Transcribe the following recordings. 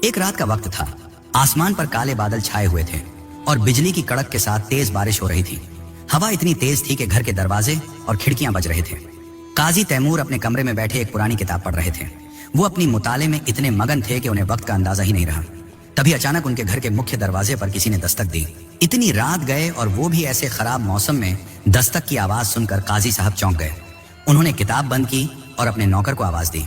एक रात का वक्त था। आसमान पर काले बादल छाए हुए थे और बिजली की कड़क के साथ तेज बारिश हो रही थी। हवा इतनी तेज थी कि घर के दरवाजे और खिड़कियां बज रहे थे। काजी तैमूर अपने कमरे में बैठे एक पुरानी किताब पढ़ रहे थे। वो अपनी मुताले में इतने मगन थे कि उन्हें वक्त का अंदाजा ही नहीं रहा। तभी अचानक उनके घर के मुख्य दरवाजे पर किसी ने दस्तक दी। इतनी रात गए और वो भी ऐसे खराब मौसम में दस्तक की आवाज सुनकर काजी साहब चौंक गए। उन्होंने किताब बंद की और अपने नौकर को आवाज दी,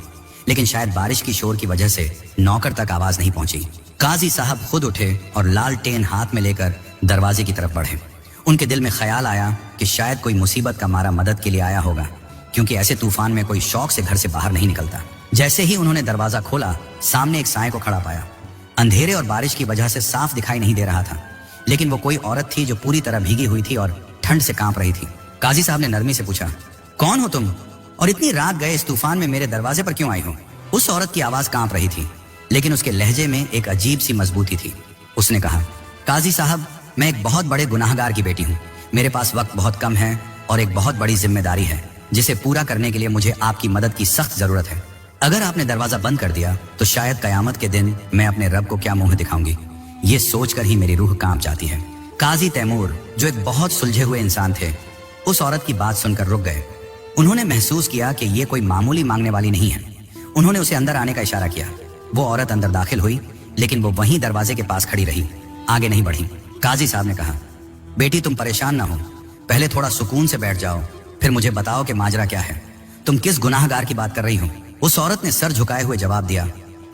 लेकिन शायद बारिश की शोर की वजह से नौकर तक आवाज नहीं पहुंची। काजी साहब खुद उठे और लालटेन हाथ में लेकर दरवाजे की तरफ बढ़े। उनके दिल में ख्याल आया कि शायद कोई मुसीबत का मारा मदद के लिए आया होगा, क्योंकि ऐसे तूफान में कोई शौक से घर से बाहर नहीं निकलता। जैसे ही उन्होंने दरवाजा खोला, सामने एक साए को खड़ा पाया। अंधेरे और बारिश की वजह से साफ दिखाई नहीं दे रहा था, लेकिन वो कोई औरत थी जो पूरी तरह भीगी हुई थी और ठंड से कांप रही थी। काजी साहब ने नरमी से पूछा, कौन हो तुम और इतनी रात गए इस तूफान में मेरे दरवाजे पर क्यों आई हो? उस औरत की आवाज कांप रही थी, लेकिन उसके लहजे में एक अजीब सी मजबूती थी। उसने कहा, काजी साहब, मैं एक बहुत बड़े गुनाहगार की बेटी हूँ। मेरे पास वक्त बहुत कम है और एक बहुत बड़ी जिम्मेदारी है जिसे पूरा करने के लिए मुझे आपकी मदद की सख्त जरूरत है। अगर आपने दरवाजा बंद कर दिया तो शायद कयामत के दिन मैं अपने रब को क्या मुंह दिखाऊंगी। ये सोचकर ही मेरी रूह कांप जाती है। काजी तैमूर, जो एक बहुत सुलझे हुए इंसान थे, उस औरत की बात सुनकर रुक गए। उन्होंने महसूस किया कि ये कोई मामूली मांगने वाली नहीं है। उन्होंने उसे अंदर आने का इशारा किया। वो औरत अंदर दाखिल हुई, लेकिन वो वहीं दरवाजे के पास खड़ी रही, आगे नहीं बढ़ी। काजी साहब ने कहा, बेटी तुम परेशान ना हो, पहले थोड़ा सुकून से बैठ जाओ, फिर मुझे बताओ कि माजरा क्या है। तुम किस गुनाहगार की बात कर रही हो? उस औरत ने सर झुकाए हुए जवाब दिया,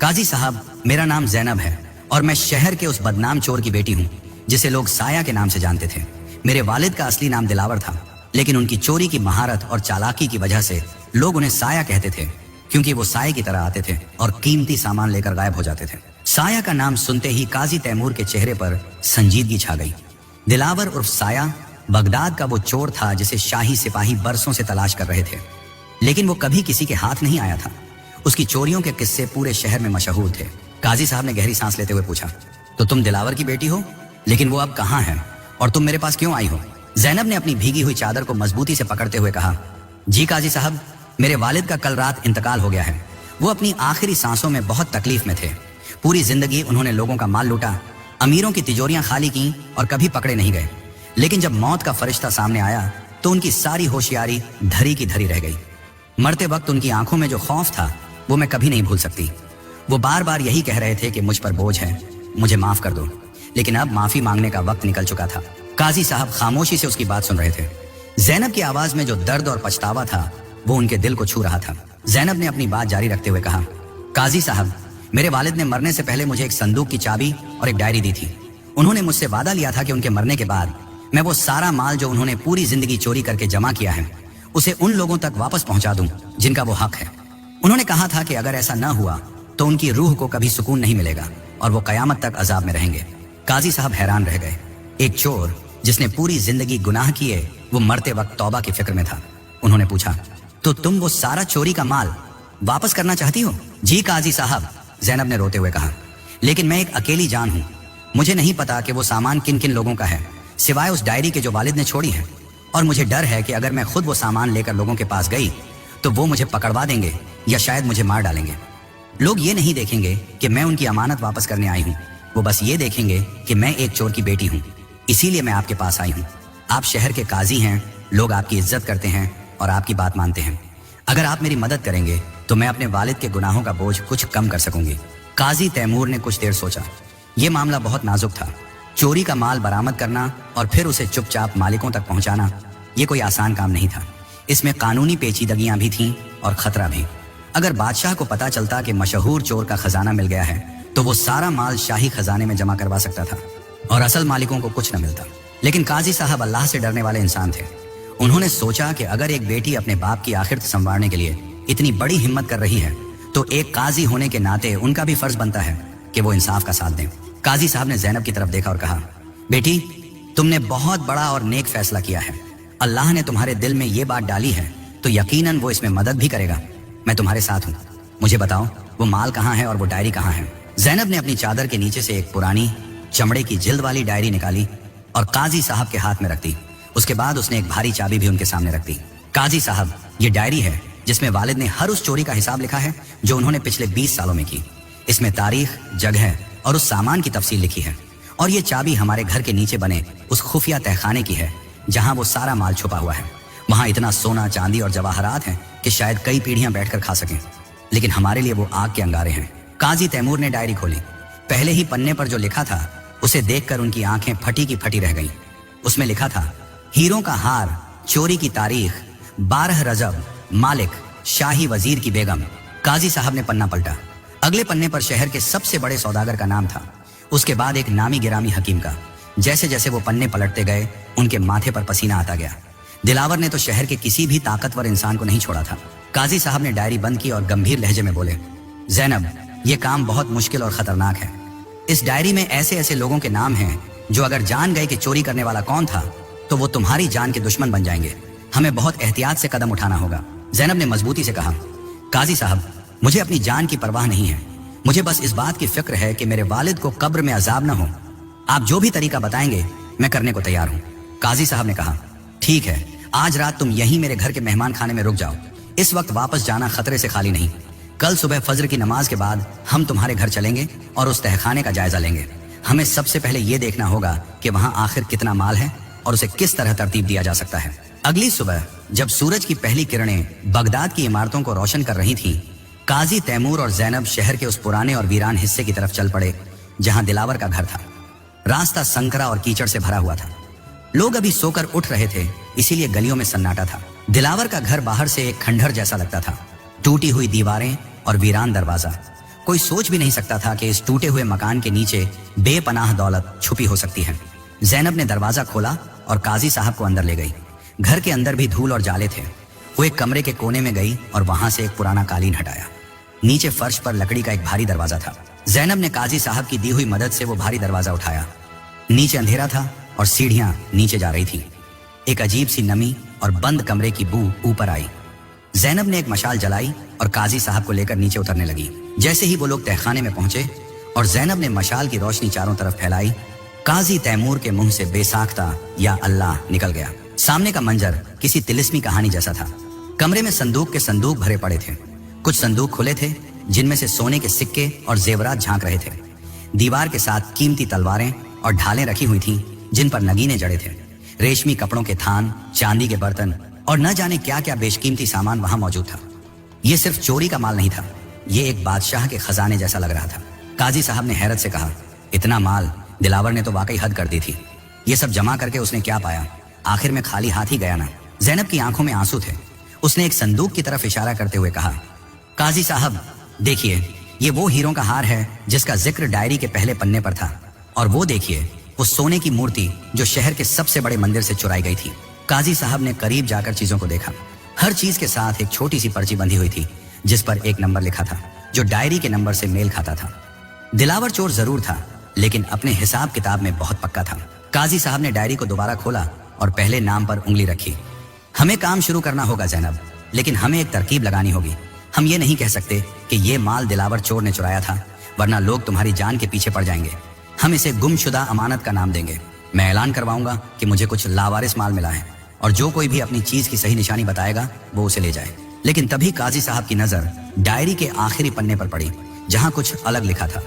काजी साहब, मेरा नाम जैनब है और मैं शहर के उस बदनाम चोर की बेटी हूँ जिसे लोग साया के नाम से जानते थे। मेरे वालिद का असली नाम दिलावर था, लेकिन उनकी चोरी की महारत और चालाकी की वजह से लोग उन्हें साया कहते थे, क्योंकि वो साये की तरह आते थे और कीमती सामान लेकर गायब हो जाते थे। साया का नाम सुनते ही काजी तैमूर के चेहरे पर संजीदगी छा गई। दिलावर उर्फ साया बगदाद का वो चोर था जिसे शाही सिपाही बरसों से तलाश कर रहे थे, लेकिन वो कभी किसी के हाथ नहीं आया था। उसकी चोरियों के किस्से पूरे शहर में मशहूर थे। काजी साहब ने गहरी सांस लेते हुए पूछा, तो तुम दिलावर की बेटी हो, लेकिन वो अब कहाँ है और तुम मेरे पास क्यों आई हो? जैनब ने अपनी भीगी हुई चादर को मजबूती से पकड़ते हुए कहा, जी काजी साहब, मेरे वालिद का कल रात इंतकाल हो गया है। वो अपनी आखिरी सांसों में बहुत तकलीफ में थे। पूरी जिंदगी उन्होंने लोगों का माल लूटा, अमीरों की तिजोरियां खाली की और कभी पकड़े नहीं गए। लेकिन जब मौत का फरिश्ता सामने आया तो उनकी सारी होशियारी धरी की धरी रह गई। मरते वक्त उनकी आंखों में जो खौफ था वो मैं कभी नहीं भूल सकती। वो बार बार यही कह रहे थे कि मुझ पर बोझ है, मुझे माफ कर दो। लेकिन अब माफी मांगने का वक्त निकल चुका था। काजी साहब खामोशी से उसकी बात सुन रहे थे। जैनब की आवाज में जो दर्द और पछतावा था वो उनके दिल को छू रहा था। जैनब ने अपनी बात जारी रखते हुए कहा, काजी साहब, मेरे वालिद ने मरने से पहले मुझे एक संदूक की चाबी और एक डायरी दी थी। उन्होंने मुझसे वादा लिया था कि उनके मरने के बाद मैं वो सारा माल जो उन्होंने पूरी जिंदगी चोरी करके जमा किया है उसे उन लोगों तक वापस पहुंचा दूं जिनका वो हक है। उन्होंने कहा था कि अगर ऐसा न हुआ तो उनकी रूह को कभी सुकून नहीं मिलेगा और वो कयामत तक अजाब में रहेंगे। काजी साहब हैरान रह गए। एक चोर जिसने पूरी जिंदगी गुनाह किए, वो मरते वक्त तौबा की फिक्र में था। उन्होंने पूछा, तो तुम वो सारा चोरी का माल वापस करना चाहती हो? जी काजी साहब, जैनब ने रोते हुए कहा, लेकिन मैं एक अकेली जान हूँ। मुझे नहीं पता कि वो सामान किन किन लोगों का है, सिवाय उस डायरी के जो वालिद ने छोड़ी है। और मुझे डर है कि अगर मैं खुद वो सामान लेकर लोगों के पास गई तो वो मुझे पकड़वा देंगे या शायद मुझे मार डालेंगे। लोग ये नहीं देखेंगे कि मैं उनकी अमानत वापस करने आई हूँ, वो बस ये देखेंगे कि मैं एक चोर की बेटी हूँ। इसीलिए मैं आपके पास आई हूँ। आप शहर के काजी हैं, लोग आपकी इज्जत करते हैं और आपकी बात मानते हैं। अगर आप मेरी मदद करेंगे तो मैं अपने वालिद के गुनाहों का बोझ कुछ कम कर सकूंगी। काजी तैमूर ने कुछ देर सोचा। ये मामला बहुत नाजुक था। चोरी का माल बरामद करना और फिर उसे चुपचाप मालिकों तक पहुंचाना, ये कोई आसान काम नहीं था। इसमें कानूनी पेचीदगियां भी थीं और खतरा भी। अगर बादशाह को पता चलता कि मशहूर चोर का खजाना मिल गया है तो वो सारा माल शाही खजाने में जमा करवा सकता था और असल मालिकों को कुछ न मिलता। लेकिन काजी साहब अल्लाह से डरने वाले इंसान थे। उन्होंने सोचा कि अगर एक बेटी अपने बाप की आखिरत संवारने के लिए इतनी बड़ी हिम्मत कर रही है तो एक काजी होने के नाते उनका भी फर्ज बनता है कि वो इंसाफ का साथ दें। काजी साहब ने जैनब की तरफ देखा और कहा, बेटी, तुमने बहुत बड़ा और नेक फैसला किया है। अल्लाह ने तुम्हारे दिल में ये बात डाली है तो यकीनन वो इसमें मदद भी करेगा। मैं तुम्हारे साथ हूँ। मुझे बताओ वो माल कहाँ है और वो डायरी कहाँ है? जैनब ने अपनी चादर के नीचे से एक पुरानी चमड़े की जिल्द वाली डायरी निकाली और काजी साहब के हाथ में रख दी। उसके बाद उसने एक भारी चाबी भी उनके सामने रख दी। काजी साहब, ये डायरी है जिसमें वालिद ने हर उस चोरी का हिसाब लिखा है जो उन्होंने पिछले 20 सालों में की। इसमें तारीख, जगह और उस सामान की तफसील लिखी है, और ये चाबी हमारे घर के नीचे बने उस खुफिया तहखाने की है जहां वो सारा माल छुपा हुआ है। वहां इतना सोना, चांदी और जवाहरात हैं कि शायद कई पीढ़ियां बैठकर खा सकें, लेकिन हमारे लिए वो आग के अंगारे हैं। काजी तैमूर ने डायरी खोली। पहले ही पन्ने पर जो लिखा था उसे देखकर उनकी आंखें फटी की फटी रह गईं। उसमें लिखा था, हीरों का हार, चोरी की तारीख, 12 रजब, मालिक, शाही वजीर की बेगम। काजी साहब ने पन्ना पलटा। अगले पन्ने पर शहर के सबसे बड़े सौदागर का नाम था, उसके बाद एक नामी गिरामी हकीम का। जैसे जैसे वो पन्ने पलटते गए उनके माथे पर पसीना आता गया। दिलावर ने तो शहर के किसी भी ताकतवर इंसान को नहीं छोड़ा था। काजी साहब ने डायरी बंद की और गंभीर लहजे में बोले, जैनब, ये काम बहुत मुश्किल और खतरनाक है। इस डायरी में ऐसे ऐसे लोगों के नाम हैं जो अगर जान गए कि चोरी करने वाला कौन था तो वो तुम्हारी जान के दुश्मन बन जाएंगे। हमें बहुत एहतियात से कदम उठाना होगा। जैनब ने मजबूती से कहा, काजी साहब, मुझे अपनी जान की परवाह नहीं है। मुझे बस इस बात की फिक्र है कि मेरे वालिद को कब्र में अजाब न हो। आप जो भी तरीका बताएंगे मैं करने को तैयार हूँ। काजी साहब ने कहा, ठीक है, आज रात तुम यहीं मेरे घर के मेहमान खाने में रुक जाओ। इस वक्त वापस जाना खतरे से खाली नहीं। कल सुबह फजर की नमाज के बाद हम तुम्हारे घर चलेंगे और उस तहखाने का जायजा लेंगे। हमें सबसे पहले ये देखना होगा कि वहां आखिर कितना माल है और उसे किस तरह तरतीब दिया जा सकता है। अगली सुबह जब सूरज की पहली किरणें बगदाद की इमारतों को रोशन कर रही थीं, काजी तैमूर और जैनब शहर के उस पुराने और वीरान हिस्से की तरफ चल पड़े जहां दिलावर का घर था। रास्ता संकरा और कीचड़ से भरा हुआ था। लोग अभी सोकर उठ रहे थे, इसीलिए गलियों में सन्नाटा था। दिलावर का घर बाहर से एक खंडहर जैसा लगता था। टूटी हुई दीवारें और वीरान दरवाजा। कोई सोच भी नहीं सकता था कि इस टूटे हुए मकान के नीचे बेपनाह दौलत छुपी हो सकती है। जैनब ने दरवाजा खोला और काजी साहब को अंदर ले गई। घर के अंदर भी धूल और जाले थे। वो एक कमरे के कोने में गई और वहां से एक पुराना कालीन हटाया। नीचे फर्श पर लकड़ी का एक भारी दरवाजा था। जैनब ने काजी साहब की दी हुई मदद से वो भारी दरवाजा उठाया। नीचे अंधेरा था और सीढ़ियां नीचे जा रही थी। एक अजीब सी नमी और बंद कमरे की बू ऊपर आई। जैनब ने एक मशाल जलाई और काजी साहब को लेकर नीचे उतरने लगी। जैसे ही वो लोग तहखाने में पहुंचे और जैनब ने मशाल की रोशनी चारों तरफ फैलाई, काजी तैमूर के मुंह से बेसाख्ता या अल्लाह निकल गया। सामने का मंजर किसी तिलिस्मी कहानी जैसा था। कमरे में संदूक के संदूक भरे पड़े थे। कुछ संदूक खुले थे जिनमें से सोने के सिक्के और जेवरात झांक रहे थे। दीवार के साथ कीमती तलवारें और ढालें रखी हुई थीं जिन पर नगीने जड़े थे। रेशमी कपड़ों के थान, चांदी के बर्तन और न जाने क्या क्या बेशकीमती सामान वहां मौजूद था। ये सिर्फ चोरी का माल नहीं था, ये एक बादशाह के खजाने जैसा लग रहा था। काजी साहब ने हैरत से कहा, इतना माल? दिलावर ने तो वाकई हद कर दी थी। ये सब जमा करके उसने क्या पाया? आखिर में खाली हाथ ही गया ना। जैनब की आंखों में आंसू थे। उसने एक संदूक की तरफ इशारा करते हुए कहा, काजी साहब, देखिए, ये वो हीरों का हार है जिसका जिक्र डायरी के पहले पन्ने पर था। और वो देखिए, उस सोने की मूर्ति जो शहर के सबसे बड़े मंदिर से चुराई गई थी। काजी साहब ने करीब जाकर चीजों को देखा। हर चीज के साथ एक छोटी सी पर्ची बंधी हुई थी जिस पर एक नंबर लिखा था जो डायरी के नंबर से मेल खाता था। दिलावर चोर जरूर था, लेकिन अपने हिसाब किताब में बहुत पक्का था। काजी साहब ने डायरी को दोबारा खोला और पहले नाम पर उंगली रखी। हमें काम शुरू करना होगा जैनब, लेकिन हमें एक तरकीब लगानी होगी। हम ये नहीं कह सकते कि ये माल दिलावर चोर ने चुराया था, वरना लोग तुम्हारी जान के पीछे पड़ जाएंगे। हम इसे गुमशुदा अमानत का नाम देंगे। मैं ऐलान करवाऊंगा कि मुझे कुछ लावारिस माल मिला है और जो कोई भी अपनी चीज की सही निशानी बताएगा वो उसे ले जाए। लेकिन तभी काजी साहब की नजर डायरी के आखिरी पन्ने पर पड़ी जहां कुछ अलग लिखा था।